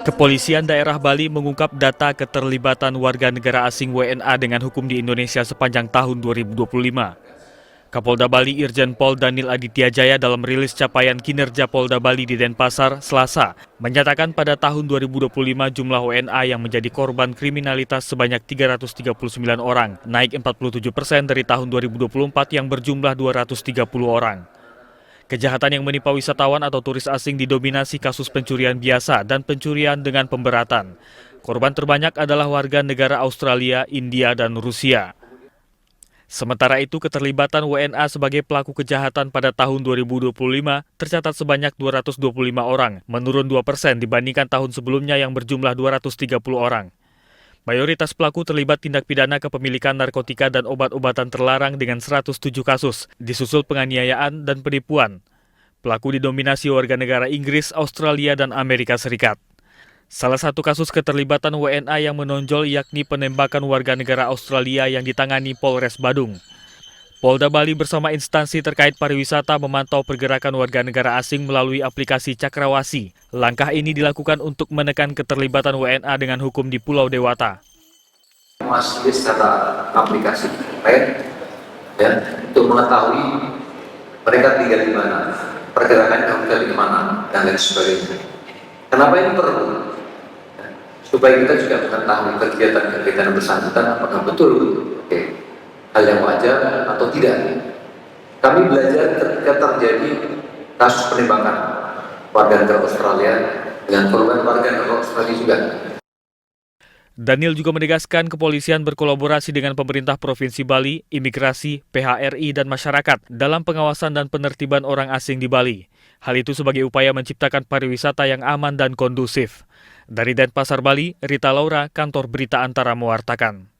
Kepolisian daerah Bali mengungkap data keterlibatan warga negara asing WNA dengan hukum di Indonesia sepanjang tahun 2025. Kapolda Bali Irjen Pol Danil Aditya Jaya dalam rilis capaian kinerja Polda Bali di Denpasar, Selasa, menyatakan pada tahun 2025 jumlah WNA yang menjadi korban kriminalitas sebanyak 339 orang, naik 47% dari tahun 2024 yang berjumlah 230 orang. Kejahatan yang menimpa wisatawan atau turis asing didominasi kasus pencurian biasa dan pencurian dengan pemberatan. Korban terbanyak adalah warga negara Australia, India, dan Rusia. Sementara itu, keterlibatan WNA sebagai pelaku kejahatan pada tahun 2025 tercatat sebanyak 225 orang, menurun 2% dibandingkan tahun sebelumnya yang berjumlah 230 orang. Mayoritas pelaku terlibat tindak pidana kepemilikan narkotika dan obat-obatan terlarang dengan 107 kasus, disusul penganiayaan dan penipuan. Pelaku didominasi warga negara Inggris, Australia, dan Amerika Serikat. Salah satu kasus keterlibatan WNA yang menonjol yakni penembakan warga negara Australia yang ditangani Polres Badung. Polda Bali bersama instansi terkait pariwisata memantau pergerakan warga negara asing melalui aplikasi Cakrawasi. Langkah ini dilakukan untuk menekan keterlibatan WNA dengan hukum di Pulau Dewata. Masih secara aplikasi ya, untuk mengetahui mereka tinggal di mana, pergerakannya tinggal di mana, dan lain sebagainya. Kenapa ini perlu? Supaya kita juga mengetahui kegiatan-kegiatan bersangkutan apakah betul hal yang wajar atau tidak. Kami belajar ketika terjadi kasus penembakan warga negara Australia dengan korban warga negara Australia juga. Danil juga menegaskan kepolisian berkolaborasi dengan pemerintah Provinsi Bali, imigrasi, PHRI, dan masyarakat dalam pengawasan dan penertiban orang asing di Bali. Hal itu sebagai upaya menciptakan pariwisata yang aman dan kondusif. Dari Denpasar, Bali, Rita Laura, Kantor Berita Antara mewartakan.